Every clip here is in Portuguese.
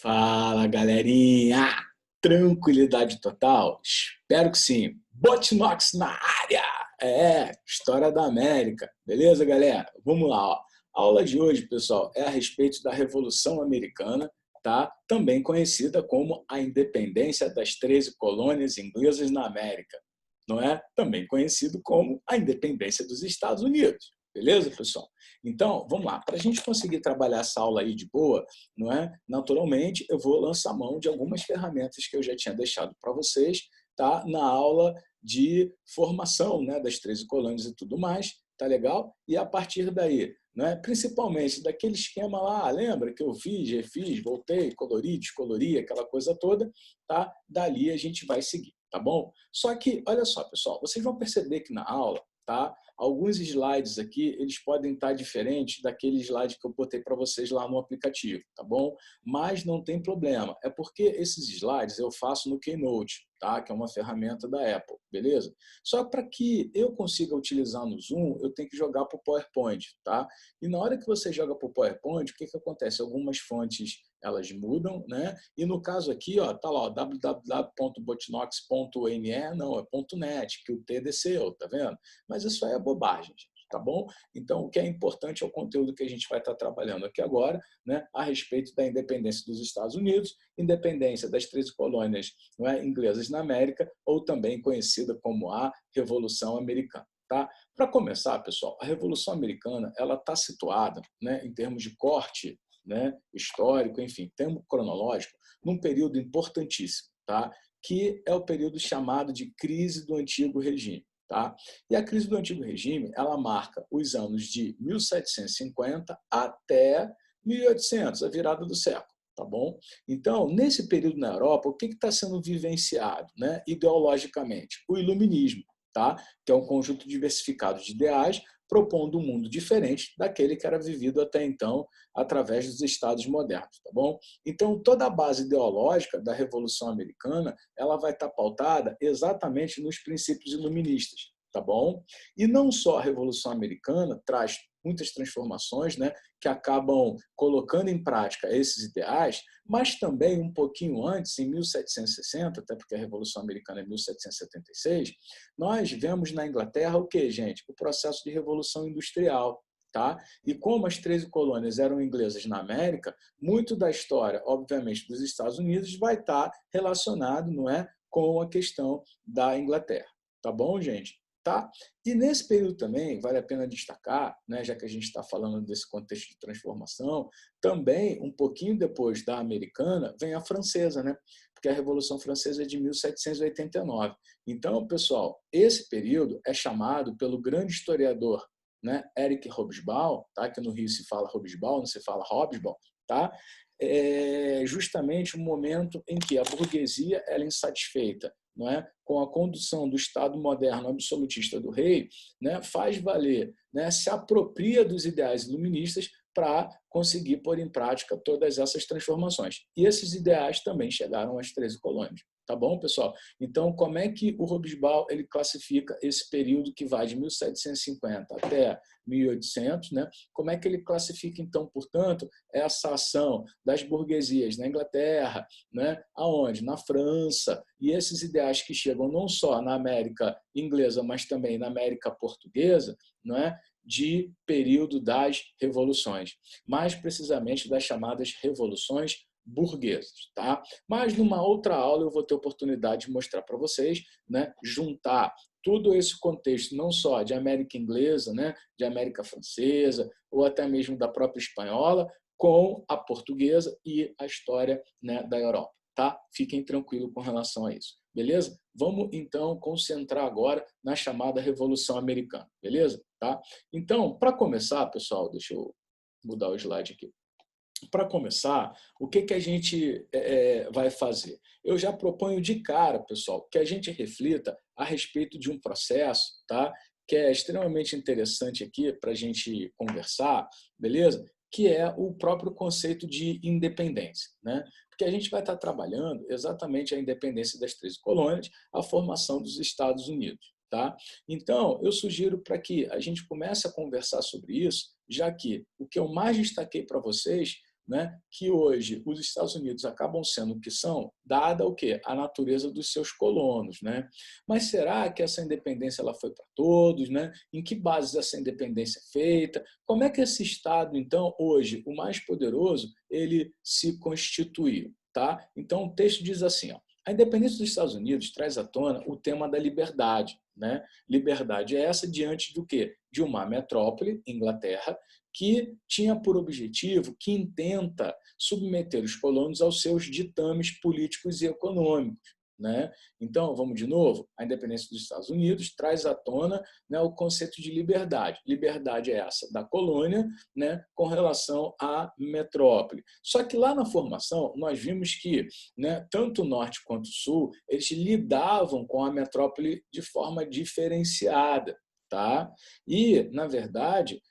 Fala, galerinha! Tranquilidade total? Espero que sim. Botinox na área! História da América. Beleza, galera? Vamos lá, ó. A aula de hoje, pessoal, é a respeito da Revolução Americana, tá? Também conhecida como a independência das 13 colônias inglesas na América, não é? Também conhecido como a independência dos Estados Unidos. Beleza, pessoal? Então, vamos lá. Para a gente conseguir trabalhar essa aula aí de boa, não é? Naturalmente, eu vou lançar mão de algumas ferramentas que eu já tinha deixado para vocês, tá? Na aula de formação, né? Das 13 colônias e tudo mais, tá legal? E a partir daí, né? Principalmente daquele esquema lá, lembra que eu fiz, refiz, voltei, colori, descolori, aquela coisa toda, tá? Dali a gente vai seguir, tá bom? Só que, olha só, pessoal, vocês vão perceber que na aula, tá? Alguns slides aqui, eles podem estar diferentes daquele slide que eu botei para vocês lá no aplicativo, tá bom? Mas não tem problema, é porque esses slides eu faço no Keynote, tá? Que é uma ferramenta da Apple, beleza? Só para que eu consiga utilizar no Zoom, eu tenho que jogar para o PowerPoint, tá? E na hora que você joga para o PowerPoint, o que acontece? Algumas fontes elas mudam, né? E no caso aqui, ó, tá lá, www.botinox.me, não, é .net, que o T desceu, tá vendo? Mas isso aí é bobagem, gente, tá bom? Então, o que é importante é o conteúdo que a gente vai estar trabalhando aqui agora, né? A respeito da independência dos Estados Unidos, independência das 13 colônias, não é, inglesas na América, ou também conhecida como a Revolução Americana. Tá? Para começar, pessoal, a Revolução Americana ela está situada, né, em termos de corte, né, histórico, enfim, termo cronológico, num período importantíssimo, tá? Que é o período chamado de crise do Antigo Regime. Tá? E a crise do Antigo Regime ela marca os anos de 1750 até 1800, a virada do século. Tá bom? Então, nesse período na Europa, o que está sendo vivenciado, né, ideologicamente? O iluminismo, tá? Que é um conjunto diversificado de ideais propondo um mundo diferente daquele que era vivido até então através dos estados modernos, tá bom? Então, toda a base ideológica da Revolução Americana, ela vai estar pautada exatamente nos princípios iluministas, tá bom? E não só a Revolução Americana traz muitas transformações, né, que acabam colocando em prática esses ideais, mas também um pouquinho antes, em 1760, até porque a Revolução Americana é 1776, nós vemos na Inglaterra o que, gente? O processo de Revolução Industrial. Tá? E como as 13 colônias eram inglesas na América, muito da história, obviamente, dos Estados Unidos vai estar relacionado, não é, com a questão da Inglaterra. Tá bom, gente? Tá? E nesse período também, vale a pena destacar, né, já que a gente está falando desse contexto de transformação, também, um pouquinho depois da americana, vem a francesa, né? Porque a Revolução Francesa é de 1789. Então, pessoal, esse período é chamado pelo grande historiador, né, Eric Hobsbawm, tá? Que no Rio se fala Hobsbawm, não se fala Hobsbawm, tá? É justamente o momento em que a burguesia ela é insatisfeita, não é, com a condução do Estado moderno absolutista do rei, né, faz valer, né, se apropria dos ideais iluministas para conseguir pôr em prática todas essas transformações. E esses ideais também chegaram às 13 colônias. Tá bom, pessoal? Então, como é que o Hobsbawm ele classifica esse período que vai de 1750 até 1800, né? Como é que ele classifica, então, portanto, essa ação das burguesias na Inglaterra, né? Aonde? Na França, e esses ideais que chegam não só na América inglesa, mas também na América portuguesa, não é? De período das revoluções, mais precisamente das chamadas revoluções burguesas, tá? Mas numa outra aula eu vou ter oportunidade de mostrar para vocês, né, juntar todo esse contexto, não só de América inglesa, né, de América francesa, ou até mesmo da própria espanhola, com a portuguesa e a história, né, da Europa, tá? Fiquem tranquilos com relação a isso, beleza? Vamos, então, concentrar agora na chamada Revolução Americana, beleza? Tá? Então, para começar, pessoal, deixa eu mudar o slide aqui. Para começar, o que, que a gente vai fazer? Eu já proponho de cara, pessoal, que a gente reflita a respeito de um processo, tá? Que é extremamente interessante aqui para a gente conversar, beleza? Que é o próprio conceito de independência, né? Porque a gente vai estar trabalhando exatamente a independência das 13 colônias, a formação dos Estados Unidos. Tá? Então, eu sugiro para que a gente comece a conversar sobre isso, já que o que eu mais destaquei para vocês né, que hoje os Estados Unidos acabam sendo o que são, dada o quê? A natureza dos seus colonos, né? Mas será que essa independência ela foi para todos, né? Em que bases essa independência é feita? Como é que esse Estado, então, hoje, o mais poderoso, ele se constituiu, tá? Então, o texto diz assim, ó, a independência dos Estados Unidos traz à tona o tema da liberdade, né? Liberdade é essa diante do quê? De uma metrópole, Inglaterra, que tinha por objetivo, que intenta submeter os colonos aos seus ditames políticos e econômicos, né? Então, vamos de novo, a independência dos Estados Unidos traz à tona, né, o conceito de liberdade. Liberdade é essa da colônia, né, com relação à metrópole. Só que lá na formação, nós vimos que, né, tanto o norte quanto o sul, eles lidavam com a metrópole de forma diferenciada. Tá? E, na verdade,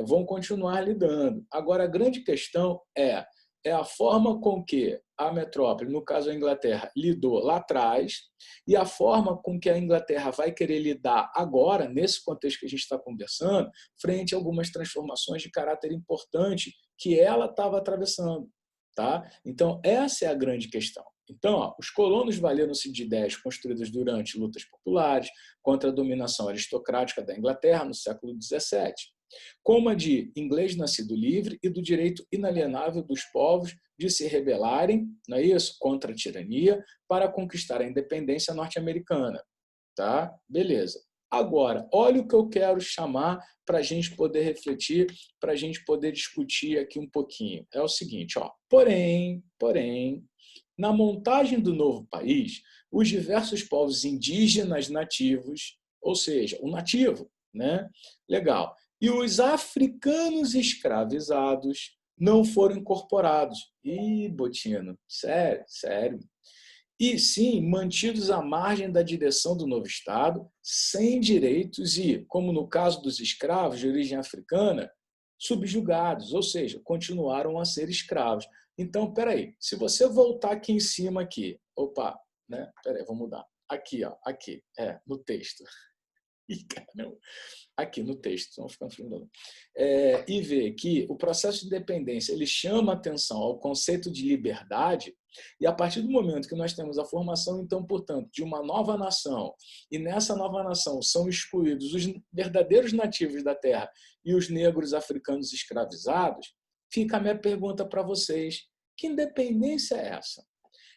vão continuar lidando. Agora, a grande questão é a forma com que a metrópole, no caso a Inglaterra, lidou lá atrás e a forma com que a Inglaterra vai querer lidar agora, nesse contexto que a gente está conversando, frente a algumas transformações de caráter importante que ela estava atravessando. Tá? Então, essa é a grande questão. Então, ó, os colonos valeram-se de ideias construídas durante lutas populares contra a dominação aristocrática da Inglaterra no século XVII, como a de inglês nascido livre e do direito inalienável dos povos de se rebelarem, não é isso, contra a tirania, para conquistar a independência norte-americana. Tá? Beleza. Agora, olha o que eu quero chamar para a gente poder refletir, para a gente poder discutir aqui um pouquinho. É o seguinte, ó. Porém, na montagem do novo país, os diversos povos indígenas nativos, ou seja, o nativo, né? Legal. E os africanos escravizados não foram incorporados. Ih, Botino, sério. E sim, mantidos à margem da direção do novo Estado, sem direitos e, como no caso dos escravos de origem africana, subjugados, ou seja, continuaram a ser escravos. Então, peraí, se você voltar aqui em cima aqui, opa, né? Peraí, vou mudar. Aqui, ó, aqui, no texto. Ih, caramba. Aqui no texto, estão ficando filmando. E ver que o processo de independência ele chama atenção ao conceito de liberdade, e a partir do momento que nós temos a formação, então, portanto, de uma nova nação, e nessa nova nação são excluídos os verdadeiros nativos da terra e os negros africanos escravizados, fica a minha pergunta para vocês: que independência é essa?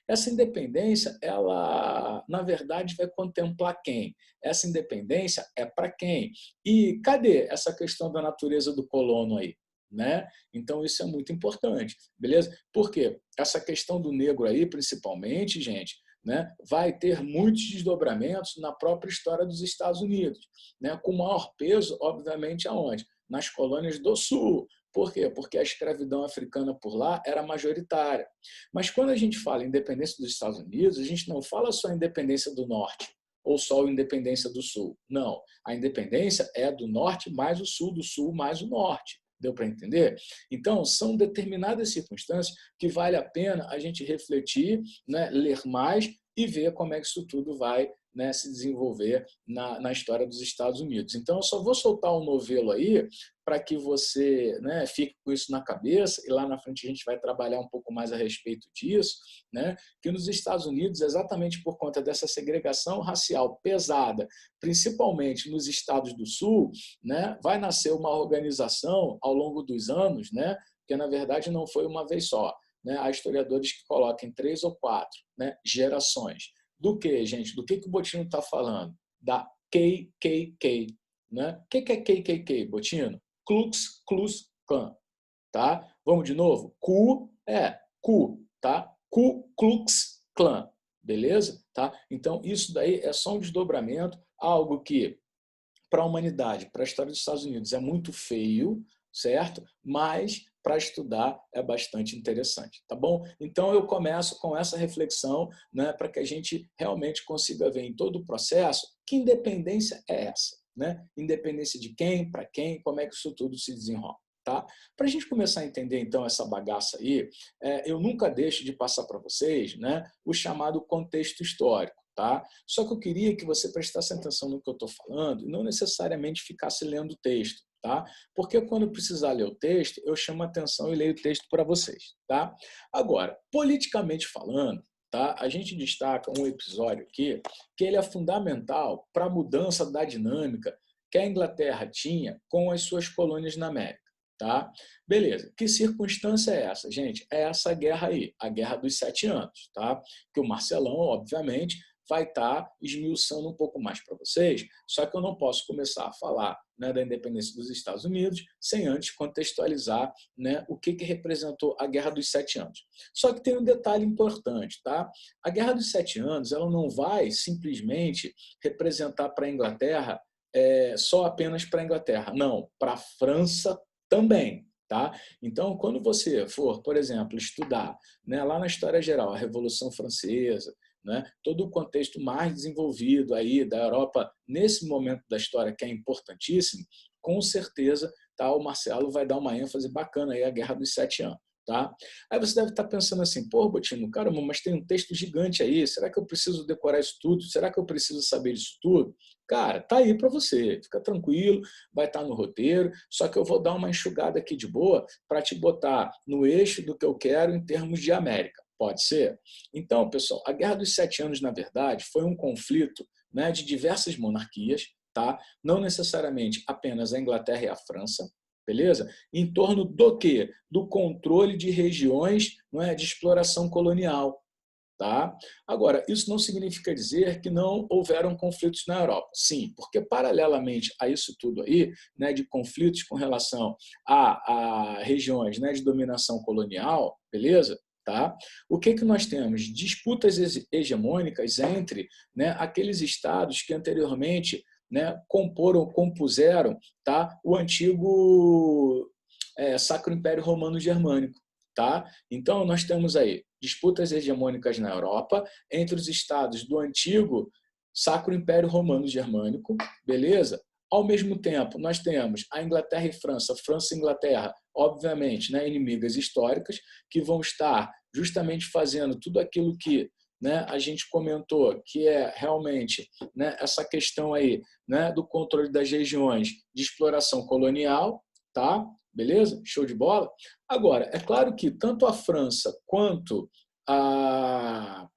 Essa independência, ela, na verdade, vai contemplar quem? Essa independência é para quem? E cadê essa questão da natureza do colono aí? Né? Então, isso é muito importante, beleza? Porque essa questão do negro aí, principalmente, gente, né, vai ter muitos desdobramentos na própria história dos Estados Unidos, né, com maior peso, obviamente, aonde? Nas colônias do Sul. Por quê? Porque a escravidão africana por lá era majoritária. Mas quando a gente fala em independência dos Estados Unidos, a gente não fala só independência do norte ou só independência do sul. Não, a independência é do norte mais o sul, do sul mais o norte. Deu para entender? Então, são determinadas circunstâncias que vale a pena a gente refletir, né, ler mais e ver como é que isso tudo vai, né, se desenvolver na história dos Estados Unidos. Então, eu só vou soltar um novelo aí para que você, né, fique com isso na cabeça, e lá na frente a gente vai trabalhar um pouco mais a respeito disso, né, que nos Estados Unidos, exatamente por conta dessa segregação racial pesada, principalmente nos estados do Sul, né, vai nascer uma organização ao longo dos anos, né, que na verdade não foi uma vez só. Né, há historiadores que colocam 3 ou 4, né, gerações. Do que, gente? Do que o Botino está falando? Da KKK. Né? O que é KKK, Botino? Klux Klan. Tá? Vamos de novo? Ku, tá? Ku Klux Klan. Beleza? Tá? Então, isso daí é só um desdobramento, algo que, para a humanidade, para a história dos Estados Unidos, é muito feio, certo? Mas para estudar é bastante interessante, tá bom? Então eu começo com essa reflexão, né, para que a gente realmente consiga ver em todo o processo que independência é essa, né? Independência de quem, para quem, como é que isso tudo se desenrola. Tá? Para a gente começar a entender, então, essa bagaça aí, eu nunca deixo de passar para vocês, né, o chamado contexto histórico. Tá? Só que eu queria que você prestasse atenção no que eu estou falando e não necessariamente ficasse lendo o texto. tá? Porque quando eu precisar ler o texto, eu chamo a atenção e leio o texto para vocês, tá? Agora, politicamente falando, tá? A gente destaca um episódio aqui que ele é fundamental para a mudança da dinâmica que a Inglaterra tinha com as suas colônias na América. Tá? Beleza. Que circunstância é essa, gente? É essa guerra aí, a Guerra dos 7 Anos, tá? Que o Marcelão, obviamente, vai estar esmiuçando um pouco mais para vocês, só que eu não posso começar a falar, né, da independência dos Estados Unidos sem antes contextualizar, né, o que representou a Guerra dos 7 Anos. Só que tem um detalhe importante, tá? A Guerra dos 7 Anos ela não vai simplesmente representar para a Inglaterra só apenas para a Inglaterra, não, para a França também. Tá? Então, quando você for, por exemplo, estudar, né, lá na História Geral a Revolução Francesa, né, todo o contexto mais desenvolvido aí da Europa nesse momento da história que é importantíssimo, com certeza, tá, o Marcelo vai dar uma ênfase bacana aí à Guerra dos 7 Anos. Tá? Aí você deve estar pensando assim, pô, Botino, caramba, mas tem um texto gigante aí, será que eu preciso decorar isso tudo? Será que eu preciso saber disso tudo? Cara, tá aí para você, fica tranquilo, vai estar no roteiro, só que eu vou dar uma enxugada aqui de boa para te botar no eixo do que eu quero em termos de América. Pode ser? Então, pessoal, a Guerra dos 7 Anos, na verdade, foi um conflito, né, de diversas monarquias, tá? Não necessariamente apenas a Inglaterra e a França, beleza? Em torno do quê? Do controle de regiões, não é, de exploração colonial. Tá? Agora, isso não significa dizer que não houveram conflitos na Europa. Sim, porque paralelamente a isso tudo aí, né, de conflitos com relação a regiões, né, de dominação colonial, beleza? Tá? O que nós temos? Disputas hegemônicas entre, né, aqueles estados que anteriormente, né, compuseram, tá, o antigo Sacro Império Romano Germânico. Tá? Então, nós temos aí disputas hegemônicas na Europa entre os estados do antigo Sacro Império Romano Germânico, beleza? Ao mesmo tempo, nós temos a Inglaterra e França, França e Inglaterra, obviamente, né, inimigas históricas, que vão estar justamente fazendo tudo aquilo que, né, a gente comentou, que é realmente, né, essa questão aí, né, do controle das regiões de exploração colonial, tá? Beleza? Show de bola? Agora, é claro que tanto a França quanto a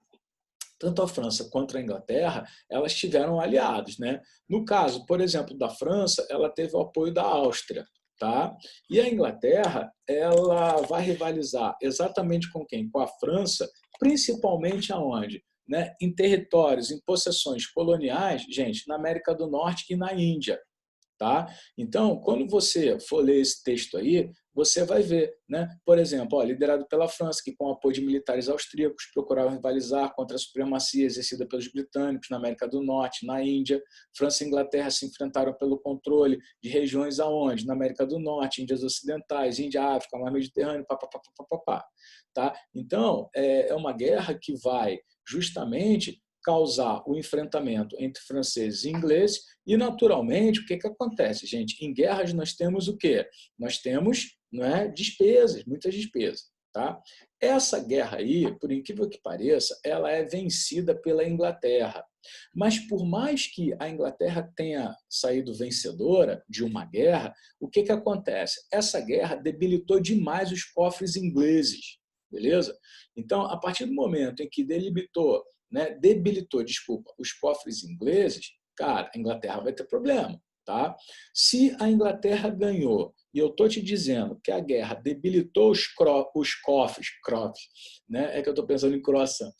Inglaterra, elas tiveram aliados, né? No caso, por exemplo, da França, ela teve o apoio da Áustria, tá? E a Inglaterra, ela vai rivalizar exatamente com quem? Com a França, principalmente aonde? Né? Em territórios, em possessões coloniais, gente, na América do Norte e na Índia. Tá? Então, quando você for ler esse texto aí, você vai ver, né? Por exemplo, ó, liderado pela França, que com o apoio de militares austríacos procurava rivalizar contra a supremacia exercida pelos britânicos na América do Norte, na Índia. França e Inglaterra se enfrentaram pelo controle de regiões aonde? Na América do Norte, Índias Ocidentais, Índia, África, Mar Mediterrâneo, papapá. Tá? Então, é uma guerra que vai justamente causar o enfrentamento entre franceses e ingleses e, naturalmente, o que acontece, gente? Em guerras nós temos o quê? Nós temos, não é, despesas, muitas despesas. Tá? Essa guerra aí, por incrível que pareça, ela é vencida pela Inglaterra. Mas por mais que a Inglaterra tenha saído vencedora de uma guerra, o que acontece? Essa guerra debilitou demais os cofres ingleses, beleza? Então, a partir do momento em que debilitou, os cofres ingleses, cara, a Inglaterra vai ter problema. Tá? Se a Inglaterra ganhou, e eu estou te dizendo que a guerra debilitou os cofres, né? É que eu estou pensando em croissant,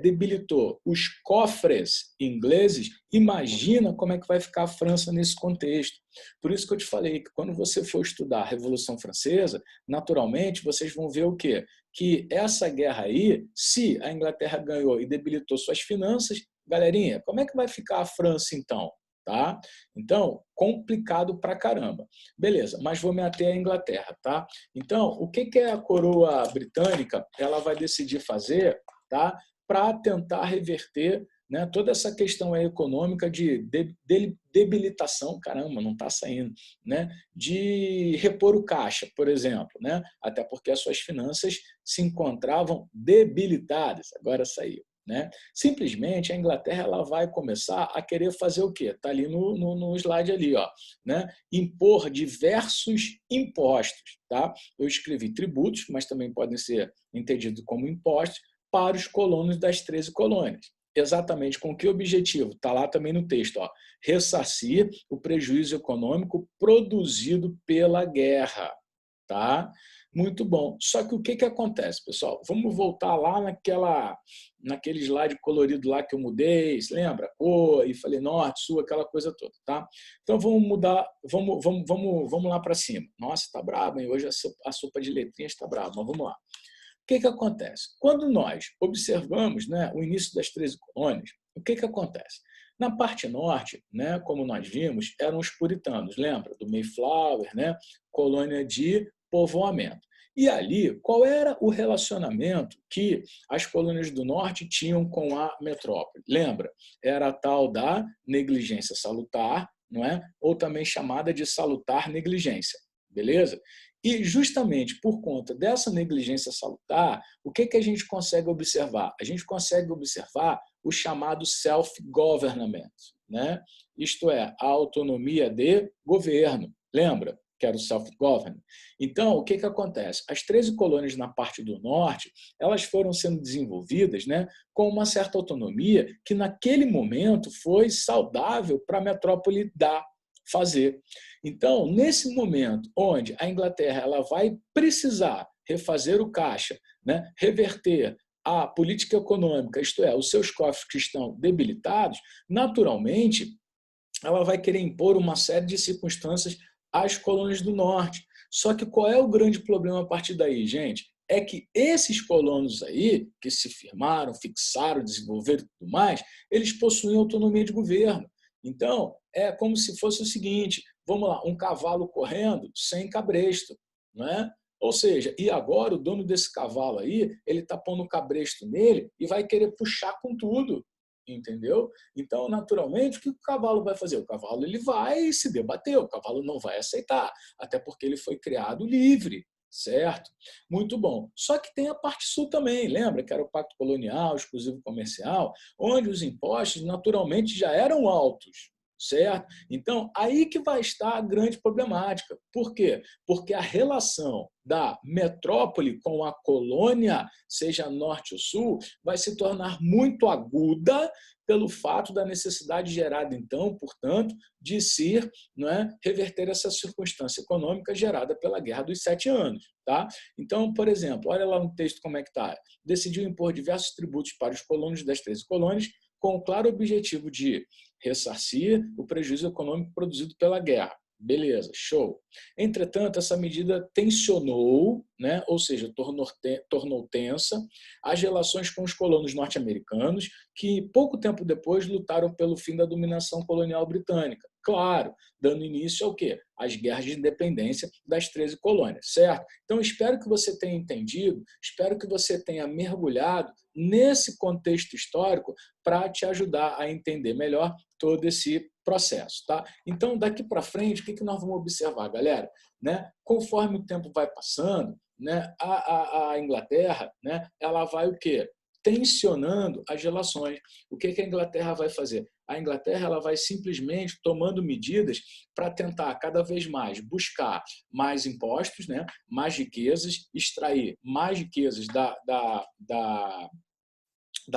debilitou os cofres ingleses, imagina como é que vai ficar a França nesse contexto. Por isso que eu te falei que quando você for estudar a Revolução Francesa, naturalmente vocês vão ver o quê? Que essa guerra aí, se a Inglaterra ganhou e debilitou suas finanças, galerinha, como é que vai ficar a França então? Tá? Então, complicado pra caramba. Beleza, mas vou me ater à Inglaterra, tá? Então, o que a coroa britânica ela vai decidir fazer, tá? Para tentar reverter, né, toda essa questão aí econômica de debilitação, caramba, não está saindo, né, de repor o caixa, por exemplo, né, até porque as suas finanças se encontravam debilitadas, agora saiu. né? Simplesmente a Inglaterra ela vai começar a querer fazer o quê? Está ali no slide ali, ó, né? Impor diversos impostos. Tá? Eu escrevi tributos, mas também podem ser entendidos como impostos para os colonos das 13 colônias. Exatamente com que objetivo? Está lá também no texto. Ó, ressarcir o prejuízo econômico produzido pela guerra. Tá? Muito bom. Só que o que acontece, pessoal? Vamos voltar lá naquele slide colorido lá que eu mudei, se lembra? Cor, e falei norte, sul, aquela coisa toda, tá? Então vamos mudar, vamos lá para cima. Nossa, tá brabo, hein? Hoje a sopa de letrinhas está brava, mas vamos lá. O que acontece? Quando nós observamos, né, o início das 13 colônias, o que acontece? Na parte norte, né, como nós vimos, eram os puritanos, lembra? Do Mayflower, né? Colônia de povoamento. E ali, qual era o relacionamento que as colônias do norte tinham com a metrópole? Lembra? Era a tal da negligência salutar, não é? Ou também chamada de salutar negligência, beleza? E justamente por conta dessa negligência salutar, o que a gente consegue observar? A gente consegue observar o chamado self-government, né? Isto é, a autonomia de governo. Lembra? Que era o self-government. Então, o que acontece? As 13 colônias na parte do norte, elas foram sendo desenvolvidas, né, com uma certa autonomia que naquele momento foi saudável para a metrópole fazer. Então, nesse momento onde a Inglaterra ela vai precisar refazer o caixa, né, reverter a política econômica, isto é, os seus cofres que estão debilitados, naturalmente, ela vai querer impor uma série de circunstâncias às colônias do norte. Só que qual é o grande problema a partir daí, gente? É que esses colonos aí, que se firmaram, fixaram, desenvolveram e tudo mais, eles possuem autonomia de governo. Então, é como se fosse o seguinte, vamos lá, um cavalo correndo sem cabresto, não é? Ou seja, e agora o dono desse cavalo aí, ele está pondo o cabresto nele e vai querer puxar com tudo, entendeu? Então, naturalmente, o que o cavalo vai fazer? O cavalo ele vai se debater, o cavalo não vai aceitar, até porque ele foi criado livre, certo? Muito bom. Só que tem a parte sul também, lembra que era o Pacto Colonial, exclusivo comercial, onde os impostos naturalmente já eram altos, certo? Então, aí que vai estar a grande problemática. Por quê? Porque a relação da metrópole com a colônia, seja norte ou sul, vai se tornar muito aguda pelo fato da necessidade gerada, então, portanto, de se, não é, reverter essa circunstância econômica gerada pela Guerra dos 7 Anos. Tá? Então, por exemplo, olha lá no texto como é que está. Decidiu impor diversos tributos para os colonos das 13 colônias, com o claro objetivo de ressarcir o prejuízo econômico produzido pela guerra. Beleza, show. Entretanto, essa medida tensionou, né, ou seja, tornou tensa as relações com os colonos norte-americanos, que pouco tempo depois lutaram pelo fim da dominação colonial britânica. Claro, dando início ao quê? Às guerras de independência das 13 colônias, certo? Então, espero que você tenha entendido, espero que você tenha mergulhado nesse contexto histórico para te ajudar a entender melhor todo esse processo. Tá? Então, daqui para frente, o que nós vamos observar, galera? Né? Conforme o tempo vai passando, né, a Inglaterra, né, ela vai o quê? Tensionando as relações. O que a Inglaterra vai fazer? A Inglaterra ela vai simplesmente tomando medidas para tentar cada vez mais buscar mais impostos, né, mais riquezas, extrair mais riquezas da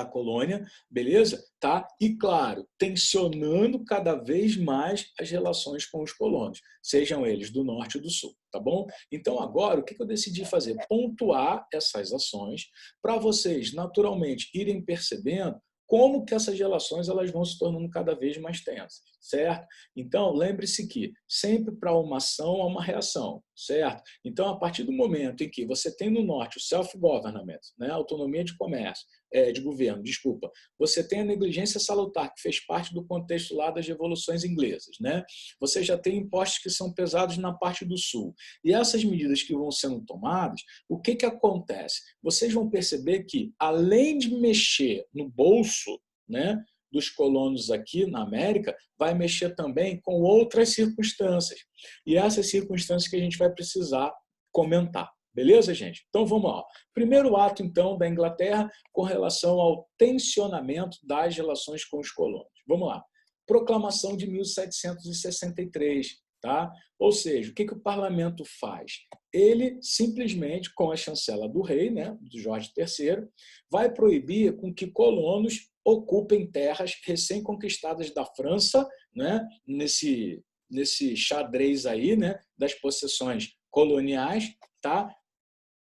colônia, beleza? Tá? E, claro, tensionando cada vez mais as relações com os colonos, sejam eles do norte ou do sul, tá bom? Então, agora, o que eu decidi fazer? Pontuar essas ações para vocês, naturalmente, irem percebendo como que essas relações elas vão se tornando cada vez mais tensas, certo? Então, lembre-se que sempre para uma ação há uma reação, certo? Então, a partir do momento em que você tem no norte o self-government, né, autonomia de comércio, de governo, desculpa, você tem a negligência salutar, que fez parte do contexto lá das revoluções inglesas, né? Você já tem impostos que são pesados na parte do sul. E essas medidas que vão sendo tomadas, o que acontece? Vocês vão perceber que, além de mexer no bolso, né, dos colonos aqui na América, vai mexer também com outras circunstâncias. E essas circunstâncias que a gente vai precisar comentar. Beleza, gente? Então, vamos lá. Primeiro ato, então, da Inglaterra com relação ao tensionamento das relações com os colonos. Vamos lá. Proclamação de 1763, tá? Ou seja, o que o parlamento faz? Ele simplesmente, com a chancela do rei, né, do Jorge III, vai proibir com que colonos ocupem terras recém-conquistadas da França, né, nesse xadrez aí, né, das possessões coloniais, tá?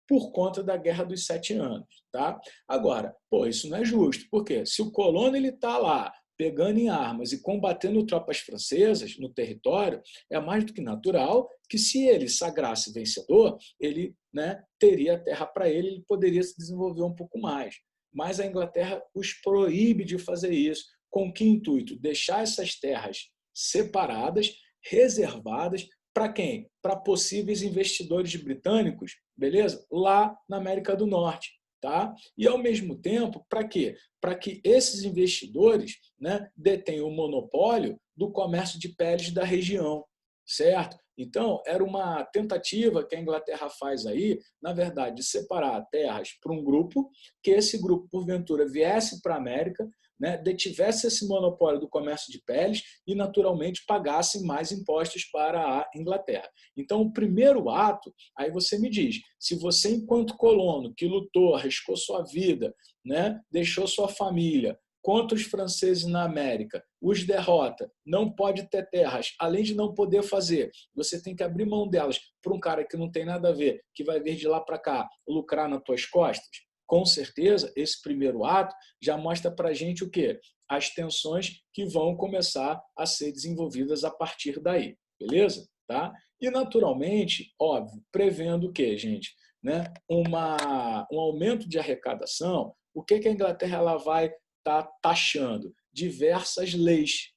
Por conta da Guerra dos Sete Anos. Tá? Agora, isso não é justo. Por quê? Se o colono está lá pegando em armas e combatendo tropas francesas no território, é mais do que natural que, se ele sagrasse vencedor, ele, né, teria terra para ele, ele poderia se desenvolver um pouco mais. Mas a Inglaterra os proíbe de fazer isso. Com que intuito? Deixar essas terras separadas, reservadas, para quem? Para possíveis investidores britânicos, beleza? Lá na América do Norte. Tá? E, ao mesmo tempo, para quê? Para que esses investidores, né, detenham o monopólio do comércio de peles da região, certo? Então, era uma tentativa que a Inglaterra faz aí, na verdade, de separar terras para um grupo, que esse grupo, porventura, viesse para a América, né, detivesse esse monopólio do comércio de peles e, naturalmente, pagassem mais impostos para a Inglaterra. Então, o primeiro ato, aí você me diz, se você, enquanto colono, que lutou, arriscou sua vida, né, deixou sua família, contra os franceses na América, os derrota, não pode ter terras, além de não poder fazer, você tem que abrir mão delas para um cara que não tem nada a ver, que vai vir de lá para cá, lucrar nas tuas costas, com certeza, esse primeiro ato já mostra para a gente o quê? As tensões que vão começar a ser desenvolvidas a partir daí, beleza? Tá? E, naturalmente, óbvio, prevendo o quê, gente? Né? Um aumento de arrecadação, o que a Inglaterra ela vai estar taxando? Diversas leis,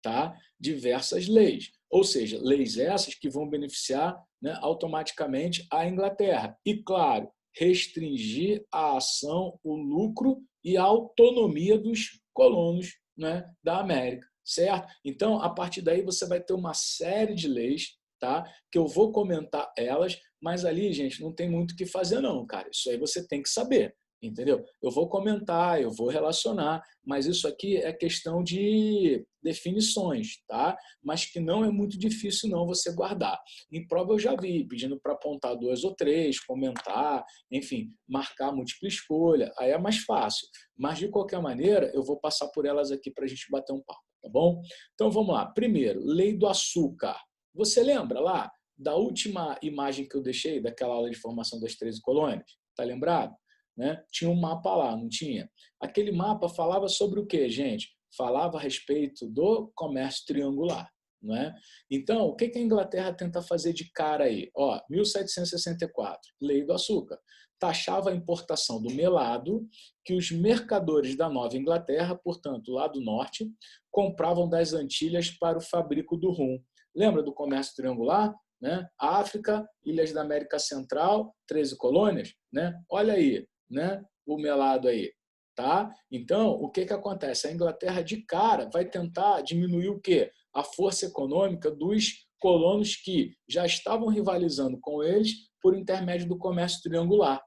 tá? Diversas leis. Ou seja, leis essas que vão beneficiar, né, automaticamente a Inglaterra. E, claro, restringir a ação, o lucro e a autonomia dos colonos, né, da América, certo? Então, a partir daí você vai ter uma série de leis, tá? Que eu vou comentar elas, mas ali, gente, não tem muito o que fazer não, cara. Isso aí você tem que saber, entendeu? Eu vou comentar, eu vou relacionar, mas isso aqui é questão de definições, tá? Mas que não é muito difícil não você guardar. Em prova eu já vi, pedindo para apontar 2 ou 3, comentar, enfim, marcar múltipla escolha, aí é mais fácil. Mas, de qualquer maneira, eu vou passar por elas aqui para a gente bater um papo, tá bom? Então, vamos lá. Primeiro, lei do açúcar. Você lembra lá da última imagem que eu deixei, daquela aula de formação das 13 colônias? Tá lembrado? Né? Tinha um mapa lá, não tinha? Aquele mapa falava sobre o quê, gente? Falava a respeito do comércio triangular. Não é? Então, o que a Inglaterra tenta fazer de cara aí? 1764, Lei do Açúcar. Taxava a importação do melado que os mercadores da Nova Inglaterra, portanto, lá do norte, compravam das Antilhas para o fabrico do rum. Lembra do comércio triangular? Né? África, Ilhas da América Central, 13 colônias. Né? Olha aí, né, o melado aí. Tá? Então, o que acontece? A Inglaterra, de cara, vai tentar diminuir o quê? A força econômica dos colonos que já estavam rivalizando com eles por intermédio do comércio triangular.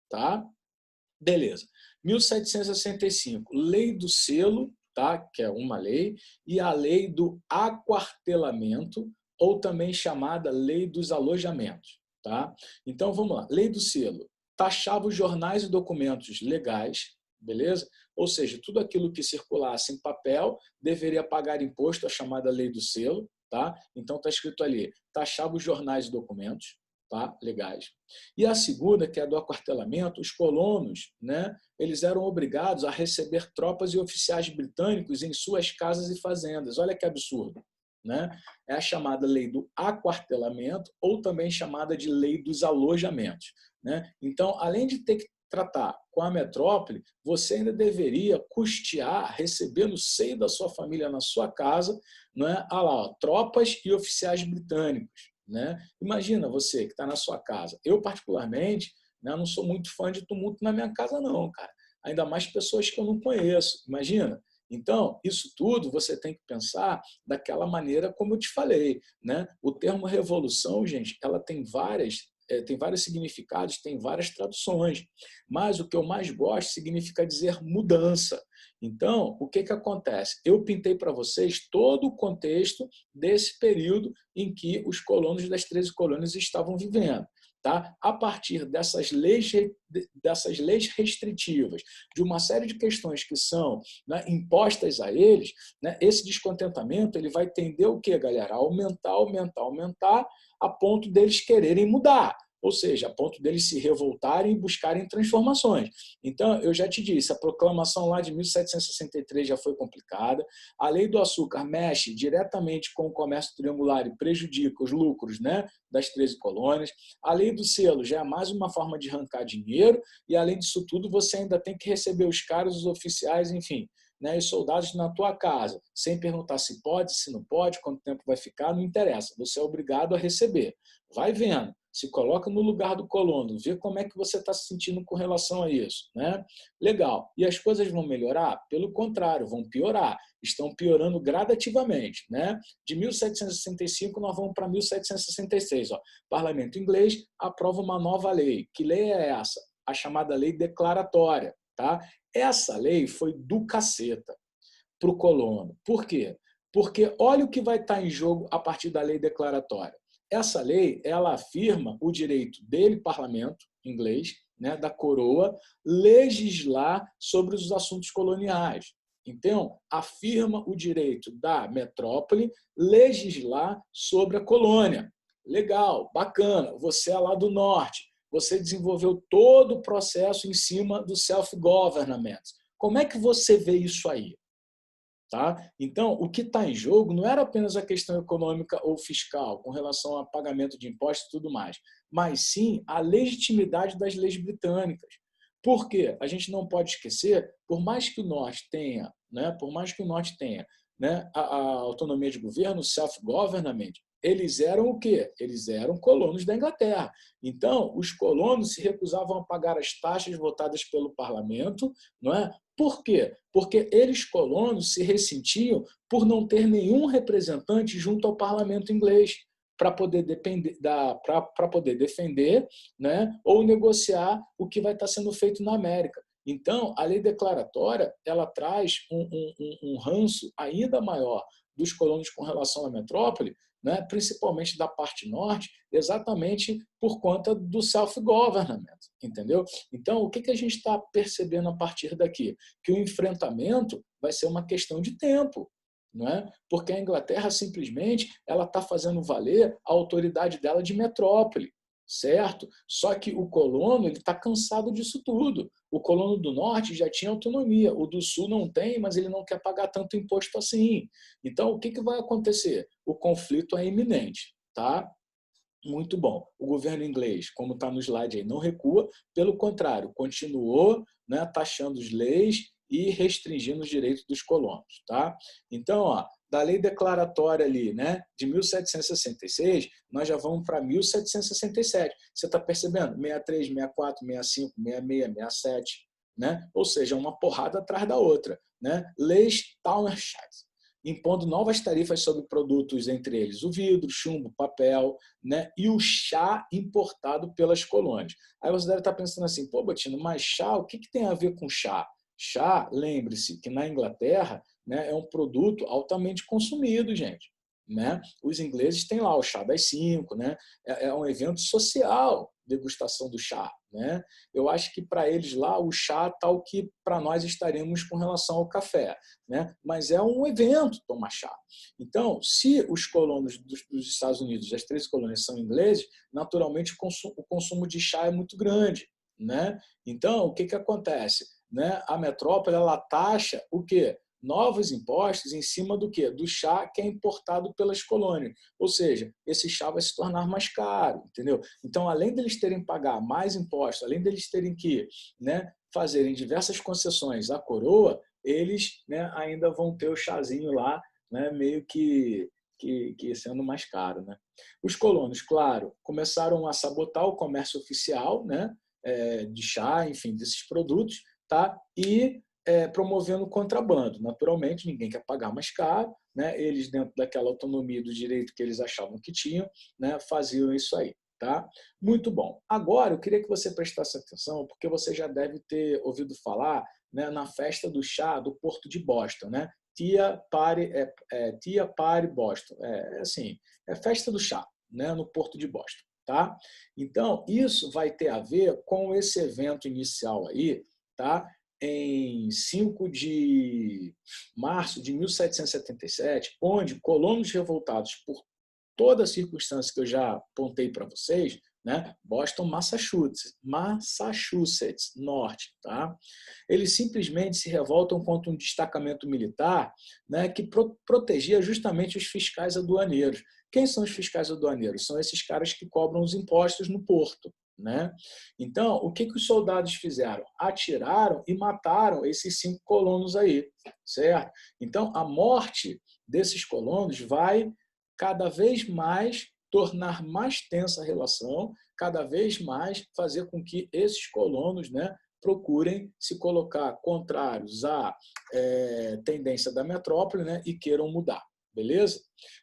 Tá? Beleza. 1765, Lei do Selo, tá? Que é uma lei, e a Lei do Aquartelamento, ou também chamada Lei dos Alojamentos. Tá? Então, vamos lá. Lei do Selo taxava os jornais e documentos legais, beleza? Ou seja, tudo aquilo que circulasse em papel deveria pagar imposto, a chamada Lei do Selo. Tá? Então, está escrito ali, taxava os jornais e documentos, tá? Legais. E a segunda, que é a do aquartelamento, os colonos, né, eles eram obrigados a receber tropas e oficiais britânicos em suas casas e fazendas. Olha que absurdo. Né? É a chamada lei do aquartelamento, ou também chamada de lei dos alojamentos. Né? Então, além de ter que tratar com a metrópole, você ainda deveria custear, receber no seio da sua família, na sua casa, né, tropas e oficiais britânicos. Né? Imagina você que está na sua casa. Eu, particularmente, né, não sou muito fã de tumulto na minha casa, não, cara. Ainda mais pessoas que eu não conheço. Imagina. Então, isso tudo você tem que pensar daquela maneira como eu te falei. Né? O termo revolução, gente, ela tem várias tem vários significados, tem várias traduções, mas o que eu mais gosto significa dizer mudança. Então, o que acontece? Eu pintei para vocês todo o contexto desse período em que os colonos das 13 colônias estavam vivendo. Tá? A partir dessas leis restritivas, de uma série de questões que são, né, impostas a eles, né, esse descontentamento ele vai tender o quê, galera? A aumentar, a ponto deles quererem mudar. Ou seja, a ponto deles se revoltarem e buscarem transformações. Então, eu já te disse, a proclamação lá de 1763 já foi complicada, a lei do açúcar mexe diretamente com o comércio triangular e prejudica os lucros, né, das 13 colônias, a lei do selo já é mais uma forma de arrancar dinheiro, e além disso tudo, você ainda tem que receber os caras, os oficiais, enfim, né, os soldados na tua casa, sem perguntar se pode, se não pode, quanto tempo vai ficar, não interessa, você é obrigado a receber. Vai vendo, se coloca no lugar do colono, vê como é que você está se sentindo com relação a isso. Né? Legal. E as coisas vão melhorar? Pelo contrário, vão piorar. Estão piorando gradativamente. Né? De 1765, nós vamos para 1766. Ó. Parlamento inglês aprova uma nova lei. Que lei é essa? A chamada lei declaratória. Tá? Essa lei foi do caceta para o colono. Por quê? Porque olha o que vai estar em jogo a partir da lei declaratória. Essa lei, ela afirma o direito dele, parlamento inglês, né, da coroa, legislar sobre os assuntos coloniais. Então, afirma o direito da metrópole legislar sobre a colônia. Legal, bacana, você é lá do norte, você desenvolveu todo o processo em cima do self-government. Como é que você vê isso aí? Tá? Então, o que está em jogo não era apenas a questão econômica ou fiscal, com relação a pagamento de impostos e tudo mais, mas sim a legitimidade das leis britânicas. Por quê? A gente não pode esquecer, por mais que o Norte tenha, né, a autonomia de governo, self-government, eles eram o quê? Eles eram colonos da Inglaterra. Então, os colonos se recusavam a pagar as taxas votadas pelo parlamento, não é? Por quê? Porque eles, colonos, se ressentiam por não ter nenhum representante junto ao parlamento inglês para poder defender, né, ou negociar o que vai estar sendo feito na América. Então, a lei declaratória ela traz um ranço ainda maior dos colonos com relação à metrópole, né, principalmente da parte norte, exatamente por conta do self-government, entendeu? Então, o que a gente está percebendo a partir daqui? Que o enfrentamento vai ser uma questão de tempo, não é? Porque a Inglaterra simplesmente ela está fazendo valer a autoridade dela de metrópole, certo? Só que o colono ele está cansado disso tudo. O colono do norte já tinha autonomia, o do sul não tem, mas ele não quer pagar tanto imposto assim. Então, o que vai acontecer? O conflito é iminente, tá? Muito bom. O governo inglês, como está no slide aí, não recua, pelo contrário, continuou, né, taxando as leis e restringindo os direitos dos colonos. Tá? Então, ó, da lei declaratória ali, né, de 1766, nós já vamos para 1767. Você está percebendo? 63, 64, 65, 66, 67. Né? Ou seja, uma porrada atrás da outra. Né? Leis Townshend, impondo novas tarifas sobre produtos, entre eles o vidro, chumbo, papel, né, e o chá importado pelas colônias. Aí você deve estar pensando assim, pô, Bettino, mas chá, o que tem a ver com chá? Chá, lembre-se que na Inglaterra, né, é um produto altamente consumido, gente. Né? Os ingleses têm lá o chá das 5, né? É um evento social, degustação do chá. Né? Eu acho que para eles lá o chá está o que para nós estaremos com relação ao café. Né? Mas é um evento tomar chá. Então, se os colonos dos Estados Unidos, as 13 colônias são ingleses, naturalmente o consumo de chá é muito grande. Né? Então, o que acontece? Né? A metrópole ela taxa o quê? Novos impostos em cima do quê? Do chá que é importado pelas colônias. Ou seja, esse chá vai se tornar mais caro, entendeu? Então, além deles terem que pagar mais impostos, além deles terem que, né, fazerem diversas concessões à coroa, eles, né, ainda vão ter o chazinho lá, né, meio que sendo mais caro. Né? Os colonos, claro, começaram a sabotar o comércio oficial, né, de chá, enfim, desses produtos, tá? E promovendo contrabando. Naturalmente, ninguém quer pagar mais caro, né? Eles, dentro daquela autonomia do direito que eles achavam que tinham, né, faziam isso aí. Tá? Muito bom. Agora, eu queria que você prestasse atenção, porque você já deve ter ouvido falar, né, na festa do chá do Porto de Boston, né? Tea Party Boston. Assim, é festa do chá, né, no Porto de Boston. Tá? Então, isso vai ter a ver com esse evento inicial aí, tá? Em 5 de março de 1777, onde colonos revoltados por toda a circunstância que eu já apontei para vocês, né? Boston, Massachusetts, norte, tá? Eles simplesmente se revoltam contra um destacamento militar, né, que protegia justamente os fiscais aduaneiros. Quem são os fiscais aduaneiros? São esses caras que cobram os impostos no porto. Né? Então, o que os soldados fizeram? Atiraram e mataram esses 5 colonos aí, certo? Então, a morte desses colonos vai cada vez mais tornar mais tensa a relação, cada vez mais fazer com que esses colonos, né, procurem se colocar contrários à tendência da metrópole, né, e queiram mudar. Beleza?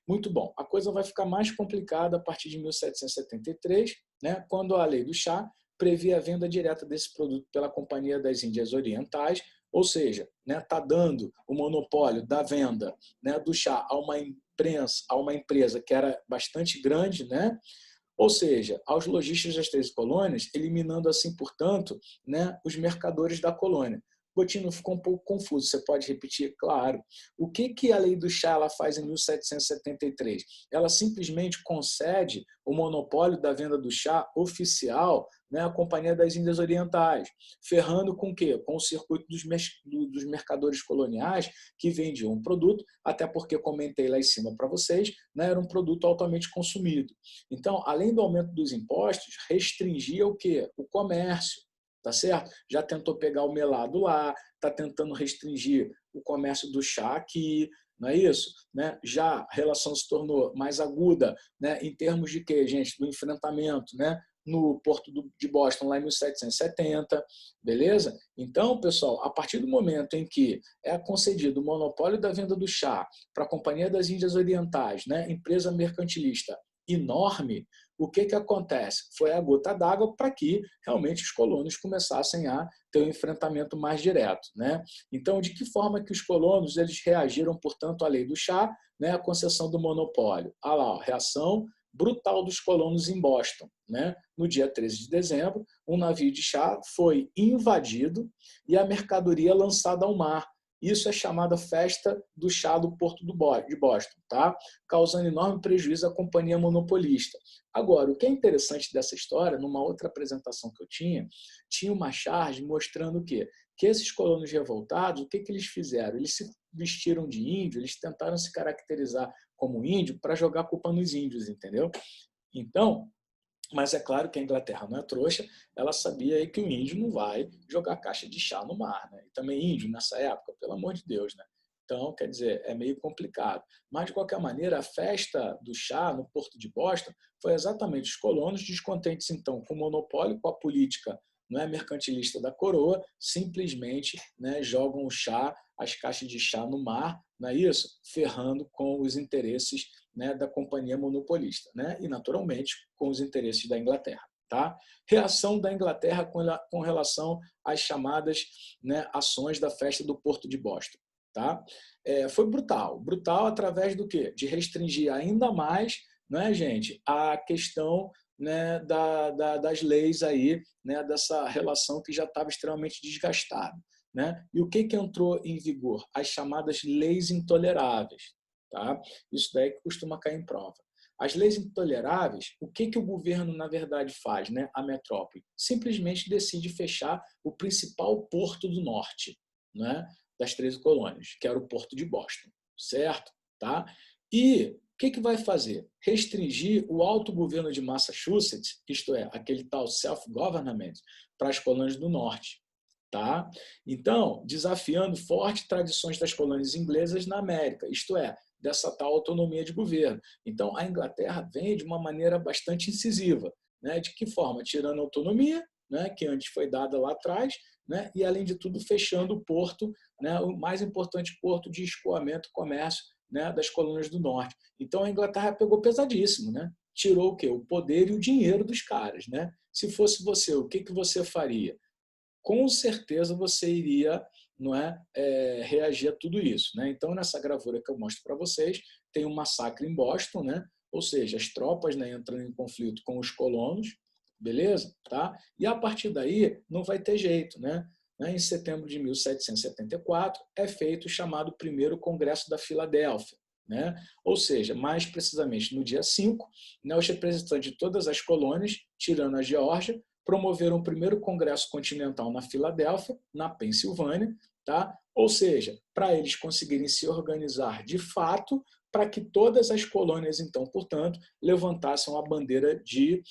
Muito bom. A coisa vai ficar mais complicada a partir de 1773, né, quando a lei do chá previa a venda direta desse produto pela Companhia das Índias Orientais, ou seja, está dando o monopólio da venda, né, do chá a uma empresa que era bastante grande, né? Ou seja, aos lojistas das 13 colônias, eliminando assim, portanto, né, os mercadores da colônia. Botino, ficou um pouco confuso, você pode repetir? Claro. O que a lei do chá ela faz em 1773? Ela simplesmente concede o monopólio da venda do chá oficial, né, à Companhia das Índias Orientais, ferrando com o quê? Com o circuito dos mercadores coloniais que vendiam um produto, até porque, comentei lá em cima para vocês, né, era um produto altamente consumido. Então, além do aumento dos impostos, restringia o quê? O comércio. Tá certo? Já tentou pegar o melado lá, está tentando restringir o comércio do chá aqui, não é isso? Né? Já a relação se tornou mais aguda, né? Em termos de quê, gente? Do enfrentamento, né? No Porto de Boston, lá em 1770, beleza? Então, pessoal, a partir do momento em que é concedido o monopólio da venda do chá para a Companhia das Índias Orientais, né? Empresa mercantilista enorme, o que acontece? Foi a gota d'água para que realmente os colonos começassem a ter um enfrentamento mais direto. Né? Então, de que forma que os colonos eles reagiram, portanto, à lei do chá, né, à concessão do monopólio? Ah lá, ó, reação brutal dos colonos em Boston. Né? No dia 13 de dezembro, um navio de chá foi invadido e a mercadoria lançada ao mar. Isso é chamada Festa do Chá do Porto de Boston, tá? Causando enorme prejuízo à companhia monopolista. Agora, o que é interessante dessa história, numa outra apresentação que eu tinha uma charge mostrando o quê? Que esses colonos revoltados, o que eles fizeram? Eles se vestiram de índio, eles tentaram se caracterizar como índio para jogar a culpa nos índios, entendeu? Então, mas é claro que a Inglaterra não é trouxa, ela sabia aí que o índio não vai jogar caixa de chá no mar. Né? E também índio, nessa época, pelo amor de Deus. Né? Então, quer dizer, é meio complicado. Mas, de qualquer maneira, a festa do chá no Porto de Boston foi exatamente os colonos descontentes, então, com o monopólio, com a política não é mercantilista da coroa, simplesmente, né, jogam o chá, as caixas de chá no mar, não é isso? Ferrando com os interesses, né, da companhia monopolista, né? E, naturalmente, com os interesses da Inglaterra. Tá? Reação da Inglaterra com relação às chamadas, né, ações da festa do Porto de Boston. Tá? Foi brutal. Brutal através do quê? De restringir ainda mais, né, gente, a questão, né, das leis aí, né, dessa relação que já estava extremamente desgastada. Né? E o que entrou em vigor? As chamadas leis intoleráveis. Tá? Isso daí que costuma cair em prova. As leis intoleráveis, o que o governo, na verdade, faz, né? A metrópole? Simplesmente decide fechar o principal porto do norte, né? Das 13 colônias, que era o Porto de Boston, certo? Tá? E o que vai fazer? Restringir o autogoverno de Massachusetts, isto é, aquele tal self-government, para as colônias do norte. Tá? Então, desafiando fortes tradições das colônias inglesas na América, isto é, dessa tal autonomia de governo. Então, a Inglaterra vem de uma maneira bastante incisiva. Né? De que forma? Tirando a autonomia, né, que antes foi dada lá atrás, né, e, além de tudo, fechando o porto, né, o mais importante porto de escoamento e comércio, né, das colônias do norte. Então, a Inglaterra pegou pesadíssimo. Né? tirou o quê? O poder e o dinheiro dos caras, né? Se fosse você, o que você faria? Com certeza você iria, não é, reagir a tudo isso, né? Então, nessa gravura que eu mostro para vocês, tem um massacre em Boston, né? Ou seja, as tropas, né, entrando em conflito com os colonos, beleza? Tá? E a partir daí não vai ter jeito, né? Em setembro de 1774 é feito o chamado Primeiro Congresso da Filadélfia, né? Ou seja, mais precisamente no dia 5, né, os representantes de todas as colônias, tirando a Geórgia, promoveram o primeiro Congresso Continental na Filadélfia, na Pensilvânia, tá? Ou seja, para eles conseguirem se organizar de fato, para que todas as colônias, então, portanto, levantassem a bandeira de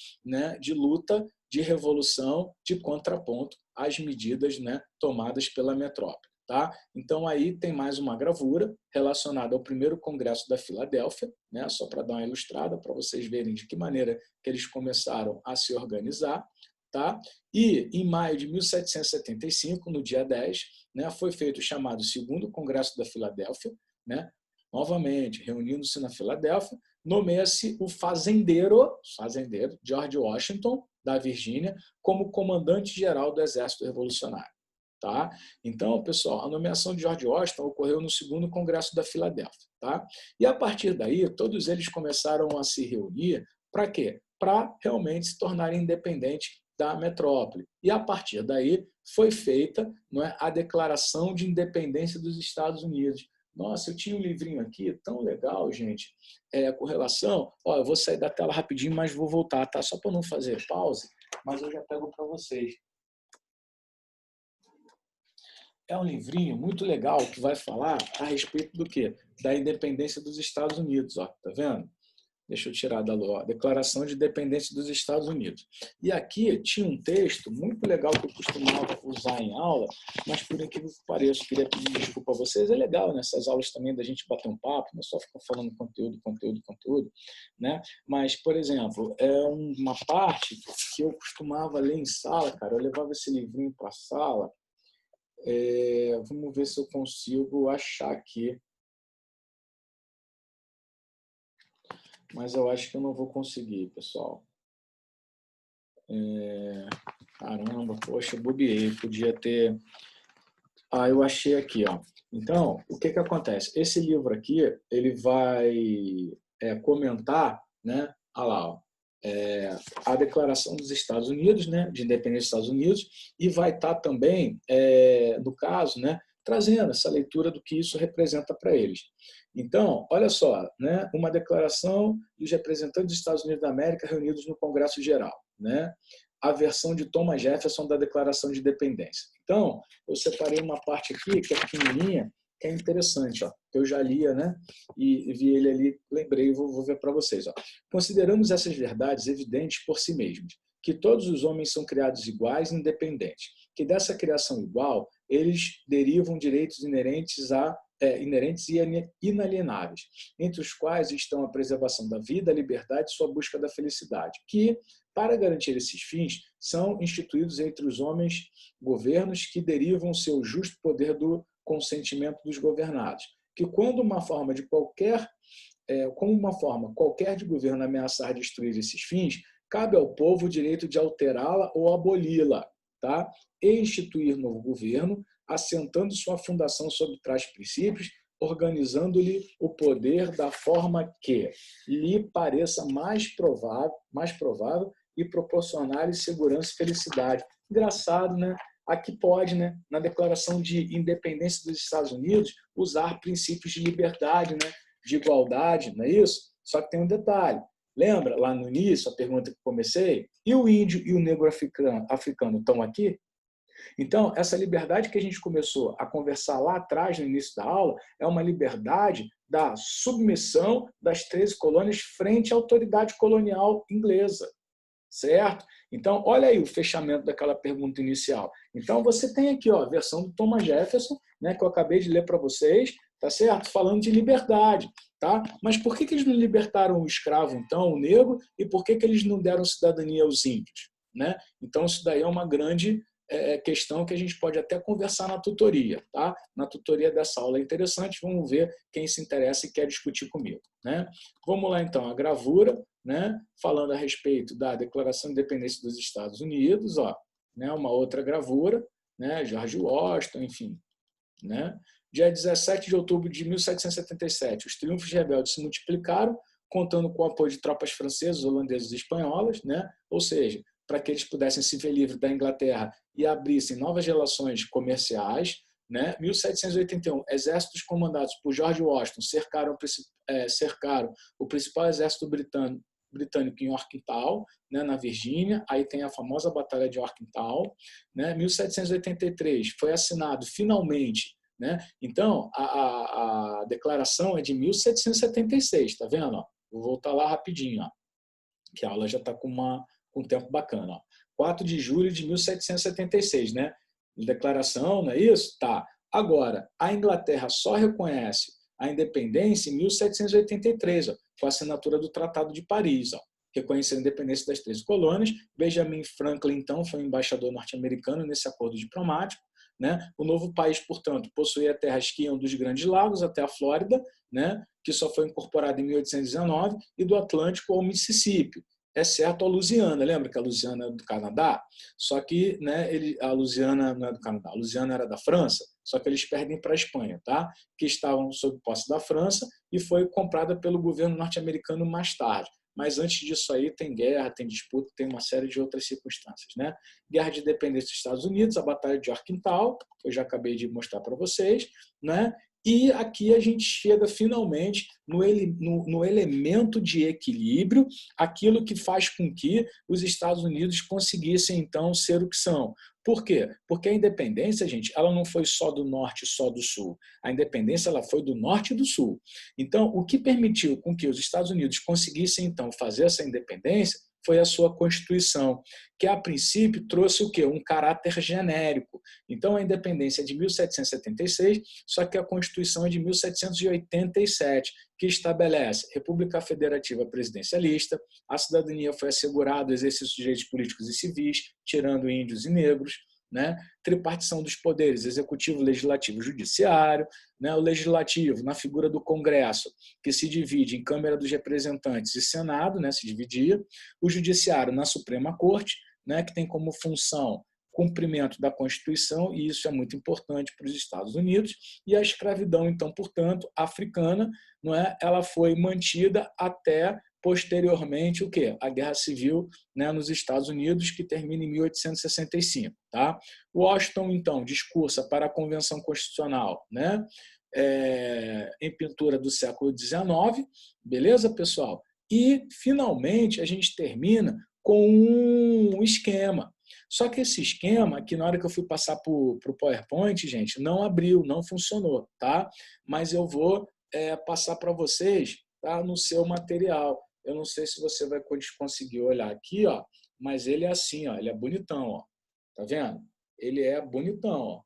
luta, de revolução, de contraponto às medidas, né, tomadas pela metrópole. Tá? Então, aí tem mais uma gravura relacionada ao primeiro Congresso da Filadélfia, né? Só para dar uma ilustrada, para vocês verem de que maneira que eles começaram a se organizar. Tá? E, em maio de 1775, no dia 10, né, foi feito o chamado Segundo Congresso da Filadélfia, né? Novamente, reunindo-se na Filadélfia, nomeia-se o fazendeiro George Washington, da Virgínia, como comandante-geral do Exército Revolucionário. Tá? Então, pessoal, a nomeação de George Washington ocorreu no segundo Congresso da Filadélfia. Tá? E, a partir daí, todos eles começaram a se reunir para quê? Para realmente se tornarem independentes da metrópole. E, a partir daí, foi feita, não é, a Declaração de Independência dos Estados Unidos. Nossa, eu tinha um livrinho aqui, tão legal, gente, com relação... Ó, eu vou sair da tela rapidinho, mas vou voltar, tá? Só para não fazer pause, mas eu já pego para vocês. É um livrinho muito legal que vai falar a respeito do quê? Da independência dos Estados Unidos, ó, tá vendo? Deixa eu tirar da lua, Declaração de Independência dos Estados Unidos. E aqui tinha um texto muito legal que eu costumava usar em aula, mas por incrível que pareça, queria pedir desculpa a vocês. É legal nessas aulas também da gente bater um papo, não só ficar falando conteúdo, né? Mas, por exemplo, uma parte que eu costumava ler em sala, cara, eu levava esse livrinho para a sala. Vamos ver se eu consigo achar aqui. Mas eu acho que eu não vou conseguir, pessoal. Caramba, poxa, eu bobeei. Podia ter... eu achei aqui, ó. Então, o que acontece? Esse livro aqui, ele vai comentar, né? Olha lá, ó. A Declaração dos Estados Unidos, né, de Independência dos Estados Unidos, e vai estar também, no caso, né, trazendo essa leitura do que isso representa para eles. Então, olha só, né, uma declaração dos representantes dos Estados Unidos da América reunidos no Congresso Geral, né, a versão de Thomas Jefferson da Declaração de Independência. Então, eu separei uma parte aqui que é pequenininha, que é interessante, ó. Eu já lia, né? E vi ele ali, lembrei, vou ver para vocês. Ó. Consideramos essas verdades evidentes por si mesmas, que todos os homens são criados iguais e independentes, que dessa criação igual, eles derivam direitos inerentes e inalienáveis, entre os quais estão a preservação da vida, a liberdade e sua busca da felicidade, que, para garantir esses fins, são instituídos entre os homens governos que derivam seu justo poder do consentimento dos governados, que quando como uma forma qualquer de governo ameaçar destruir esses fins, cabe ao povo o direito de alterá-la ou aboli-la, tá? E instituir novo governo, assentando sua fundação sobre tais princípios, organizando-lhe o poder da forma que lhe pareça mais provável e proporcionar-lhe segurança e felicidade. Engraçado, né? Aqui pode, né, na Declaração de Independência dos Estados Unidos, usar princípios de liberdade, né, de igualdade, não é isso? Só que tem um detalhe. Lembra, lá no início, a pergunta que comecei? E o índio e o negro africano estão aqui? Então, essa liberdade que a gente começou a conversar lá atrás, no início da aula, é uma liberdade da submissão das 13 colônias frente à autoridade colonial inglesa. Certo? Então, olha aí o fechamento daquela pergunta inicial. Então, você tem aqui, ó, a versão do Thomas Jefferson, né, que eu acabei de ler para vocês, tá certo? Falando de liberdade, tá? Mas por que eles não libertaram o escravo, então, o negro, e por que eles não deram cidadania aos índios, né? Então, isso daí é uma grande questão que a gente pode até conversar na tutoria, tá? Na tutoria dessa aula é interessante, vamos ver quem se interessa e quer discutir comigo, né? Vamos lá, então, a gravura, né? Falando a respeito da Declaração de Independência dos Estados Unidos, ó, né? Uma outra gravura, né? George Washington, enfim, né? Dia 17 de outubro de 1777, os triunfos rebeldes se multiplicaram, contando com o apoio de tropas francesas, holandesas e espanholas, né? Ou seja, para que eles pudessem se ver livres da Inglaterra e abrissem novas relações comerciais, né? 1781, exércitos comandados por George Washington cercaram o principal exército britânico em Yorktown, né, na Virgínia. Aí tem a famosa Batalha de Yorktown, né? 1783 foi assinado finalmente, né? Então a declaração é de 1776, tá vendo? Ó? Vou voltar lá rapidinho, ó, que a aula já está com um tempo bacana. Ó. 4 de julho de 1776, né? Declaração, não é isso? Tá. Agora, a Inglaterra só reconhece a independência em 1783, ó, com a assinatura do Tratado de Paris, ó, reconhecendo a independência das 13 colônias. Benjamin Franklin, então, foi embaixador norte-americano nesse acordo diplomático. Né? O novo país, portanto, possuía terras que iam dos Grandes Lagos até a Flórida, né? Que só foi incorporada em 1819, e do Atlântico ao Mississippi, exceto a Louisiana. Lembra que a Louisiana é do Canadá? Só que, né, a Louisiana não é do Canadá, a Louisiana era da França, só que eles perdem para a Espanha, tá? Que estavam sob posse da França e foi comprada pelo governo norte-americano mais tarde. Mas antes disso aí tem guerra, tem disputa, tem uma série de outras circunstâncias, né? Guerra de independência dos Estados Unidos, a Batalha de Yorktown, que eu já acabei de mostrar para vocês, né? E aqui a gente chega finalmente no elemento de equilíbrio, aquilo que faz com que os Estados Unidos conseguissem, então, ser o que são. Por quê? Porque a independência, gente, ela não foi só do norte, só do sul. A independência ela foi do norte e do sul. Então, o que permitiu com que os Estados Unidos conseguissem, então, fazer essa independência foi a sua Constituição, que a princípio trouxe o quê? Um caráter genérico. Então, a independência é de 1776, só que a Constituição é de 1787, que estabelece República Federativa Presidencialista, a cidadania foi assegurada, o exercício de direitos políticos e civis, tirando índios e negros, né? Tripartição dos poderes, executivo, legislativo e judiciário, né? O legislativo, na figura do Congresso, que se divide em Câmara dos Representantes e Senado, né? Se dividia, o judiciário na Suprema Corte, né? Que tem como função cumprimento da Constituição, e isso é muito importante para os Estados Unidos, e a escravidão, então, portanto, africana, não é? Ela foi mantida até posteriormente o quê? A Guerra Civil, né, nos Estados Unidos, que termina em 1865. Tá? Washington, então, discursa para a Convenção Constitucional, né, em pintura do século XIX, beleza, pessoal? E, finalmente, a gente termina com um esquema. Só que esse esquema, que na hora que eu fui passar para o PowerPoint, gente, não abriu, não funcionou, tá? Mas eu vou passar para vocês, tá, no seu material. Eu não sei se você vai conseguir olhar aqui, ó, mas ele é assim, ó, ele é bonitão, ó. Tá vendo? Ele é bonitão, ó,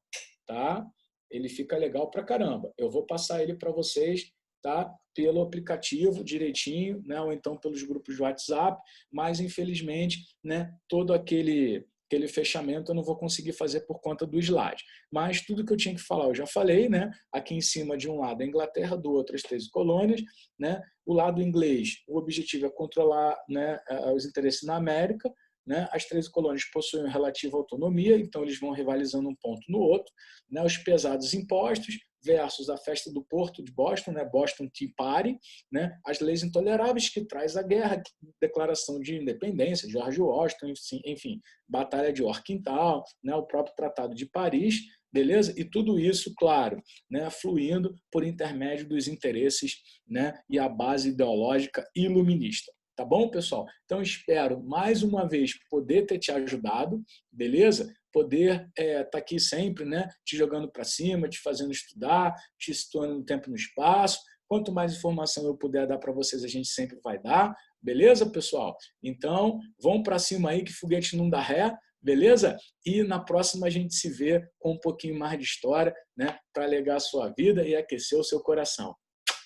tá? Ele fica legal pra caramba. Eu vou passar ele para vocês, tá? Pelo aplicativo direitinho, né? Ou então pelos grupos de WhatsApp, mas infelizmente, né, todo aquele fechamento eu não vou conseguir fazer por conta do slide. Mas tudo que eu tinha que falar eu já falei, né? Aqui em cima, de um lado a Inglaterra, do outro as 13 colônias, né? O lado inglês, o objetivo é controlar, né, os interesses na América, né? As 13 colônias possuem relativa autonomia, então eles vão rivalizando um ponto no outro, né? Os pesados impostos versus a festa do Porto de Boston, né? Boston Tea Party, né? As leis intoleráveis que traz a guerra, declaração de independência, George Washington, enfim, Batalha de Yorktown, né? O próprio Tratado de Paris, beleza? E tudo isso, claro, né? Fluindo por intermédio dos interesses, né? E a base ideológica iluminista. Tá bom, pessoal? Então, espero, mais uma vez, poder ter te ajudado, beleza? Poder tá aqui sempre, né? Te jogando para cima, te fazendo estudar, te situando no tempo e no espaço. Quanto mais informação eu puder dar para vocês, a gente sempre vai dar. Beleza, pessoal? Então, vão para cima aí, que foguete não dá ré. Beleza? E na próxima a gente se vê com um pouquinho mais de história, né? Para alegar a sua vida e aquecer o seu coração.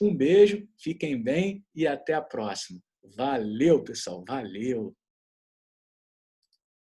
Um beijo, fiquem bem e até a próxima. Valeu, pessoal. Valeu.